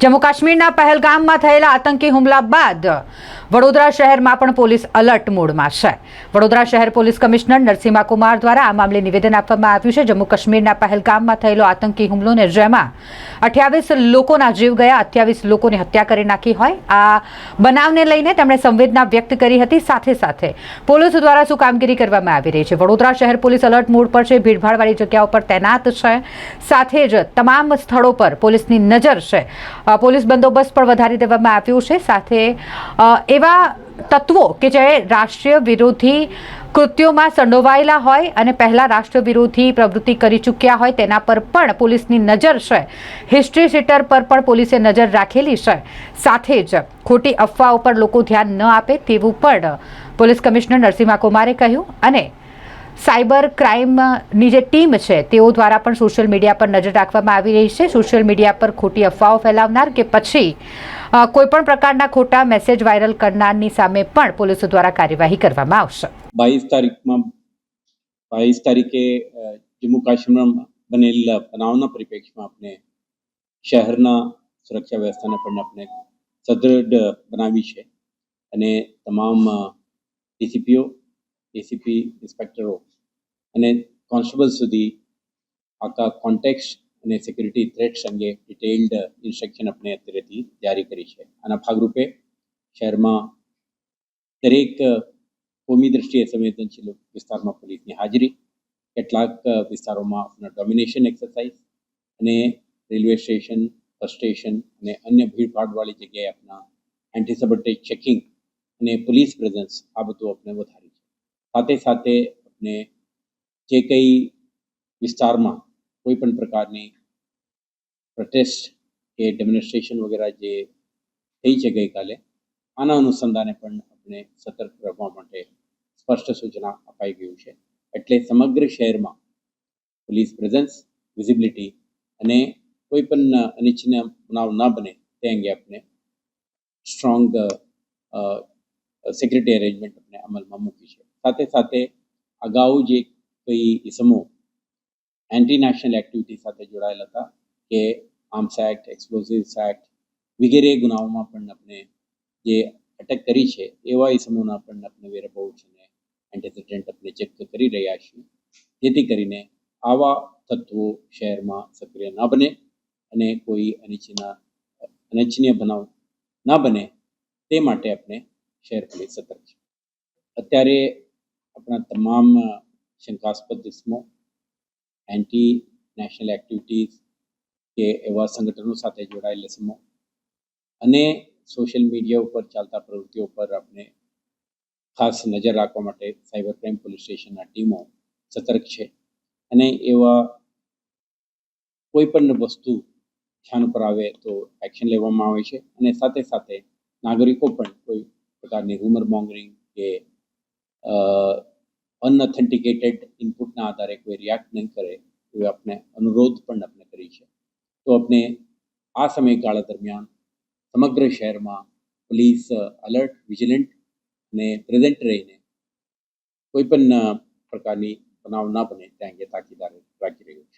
જમ્મુ કાશ્મીરના પહેલગામમાં થયેલા આતંકી હુમલા બાદ વડોદરા શહેરમાં પણ પોલીસ અલર્ટ મોડમાં છે. વડોદરા શહેર પોલીસ કમિશનર નરસિમ્હા કુમાર દ્વારા આ મામલે નિવેદન આપવામાં આવ્યું છે. જમ્મુ કાશ્મીરના પહેલગામમાં થયેલો આતંકી હુમલોને જેમાં 28 લોકોના જીવ ગયા, 28 લોકોની હત્યા કરી નાખી હોય, આ બનાવને લઈને તેમણે સંવેદના વ્યક્ત કરી હતી. સાથે સાથે પોલીસ દ્વારા શું કામગીરી કરવામાં આવી રહી છે. વડોદરા શહેર પોલીસ અલર્ટ મોડ પર છે, ભીડભાડવાળી જગ્યાઓ પર તૈનાત છે. સાથે જ તમામ સ્થળો પર પોલીસની નજર છે. પોલીસ બંદોબસ્ત પણ વધારી દેવામાં આવ્યું છે. સાથે એવા તત્વો કે જે રાષ્ટ્રીય વિરોધી કૃત્યોમાં સંડોવાયેલા હોય અને પહેલા રાષ્ટ્ર વિરોધી પ્રવૃત્તિ કરી ચૂક્યા હોય તેના પર પણ પોલીસની નજર છે. હિસ્ટ્રી શીટર પર પણ પોલીસે નજર રાખેલી છે. સાથે જ ખોટી અફવાઓ પર લોકો ધ્યાન ન આપે તેવું પણ પોલીસ કમિશનર નરસિમ્હા કુમારે કહ્યું. અને સાયબર ક્રાઇમની જે ટીમ છે તેઓ દ્વારા પણ સોશિયલ મીડિયા પર નજર રાખવામાં આવી રહી છે. સોશિયલ મીડિયા પર ખોટી અફવાઓ ફેલાવનાર કે પછી કોઈપણ પ્રકારના ખોટા મેસેજ વાયરલ કરનારની સામે પણ પોલીસ દ્વારા કાર્યવાહી કરવામાં આવશે. 22 તારીખે જમ્મુ કાશ્મીરમાં બનેલ બનાવના પરિપ્રેક્ષમાં આપણે શહેરના સુરક્ષા વ્યવસ્થાને પણ આપણે સદ્રઢ બનાવી છે અને તમામ ડીસીપીઓ, એસીપી, ઇન્સ્પેક્ટરો અને કોન્સ્ટેબલ સુધી આખા કોન્ટેક્સ્ટ અને સિક્યુરિટી થ્રેટ્સ અંગે ડિટેલ્ડ ઇન્સ્ટ્રક્શન આપણે અત્યારેથી જારી કરી છે. આના ભાગરૂપે શહેરમાં દરેક કોમી દ્રષ્ટિએ સંવેદનશીલ વિસ્તારમાં પોલીસની હાજરી, કેટલાક વિસ્તારોમાં આપણા ડોમિનેશન એક્સરસાઇઝ અને રેલવે સ્ટેશન, બસ સ્ટેશન અને અન્ય ભીડભાડવાળી જગ્યાએ આપણા એન્ટી સબર્ટેજ ચેકિંગ અને પોલીસ પ્રેઝન્સ આ બધું આપણે વધારી છે. સાથે સાથે આપણે જે કંઈ વિસ્તારમાં કોઈ પણ પ્રકારની પ્રોટેસ્ટ કે ડેમોન્સ્ટ્રેશન વગેરે જે થઈ છે ગઈકાલે, આના અનુસંધાને પણ આપણે સતર્ક રહેવા માટે સ્પષ્ટ સૂચના અપાઈ ગયું છે. એટલે સમગ્ર શહેરમાં પોલીસ પ્રેઝન્સ, વિઝિબિલિટી અને કોઈ પણ અનિચ્છનીય બનાવ ન બને તે અંગે આપણે સ્ટ્રોંગ સિક્યુરિટી અરેન્જમેન્ટ આપણે અમલમાં મૂકી છે. સાથે સાથે અગાઉ જે કોઈ ઇસમો એન્ટી નેશનલ એક્ટિવિટી સાથે જોડાયેલા હતા કે આર્મ્સ એક્ટ, એક્સપ્લોઝિવ્સ એક્ટ વગેરે ગુનાઓમાં પણ આપણે જે અટક કરી છે એવા ઇસમોના પણ આપણે વેરબાઉટ્સ અને એન્ટીસિડન્ટ આપણે ચેક કરી રહ્યા છીએ, જેથી કરીને આવા તત્વો શહેરમાં સક્રિય ન બને અને કોઈ અનિચ્છનીય બનાવ ન બને તે માટે આપણે શહેર પોલીસ સતર્ક છે. અત્યારે આપણા તમામ શંકાસ્પદ ઇસમો, એન્ટી નેશનલ એક્ટિવિટીઝ કે એવા સંગઠનો સાથે જોડાયેલા ઇસમો અને સોશિયલ મીડિયા ઉપર ચાલતા પ્રવૃત્તિઓ પર આપણે ખાસ નજર રાખવા માટે સાયબર ક્રાઇમ પોલીસ સ્ટેશનના ટીમો સતર્ક છે અને એવા કોઈ પણ વસ્તુ ધ્યાન પર આવે તો એક્શન લેવામાં આવે છે. અને સાથે સાથે નાગરિકો પણ કોઈ પ્રકારની રૂમર મોંગરિંગ કે અનઓથેન્ટિકેટેડ ઇનપુટના આધારે કોઈ રિએક્ટ નહીં કરે એવો આપણે અનુરોધ પણ આપણે કરી છે. તો આપણે આ સમયગાળા દરમિયાન સમગ્ર શહેરમાં પોલીસ અલર્ટ, વિજિલન્ટ અને પ્રેઝન્ટ રહીને કોઈ પણ પ્રકારની બનાવ ના બને તે અંગે તાકીદ રાખી રહ્યું છે.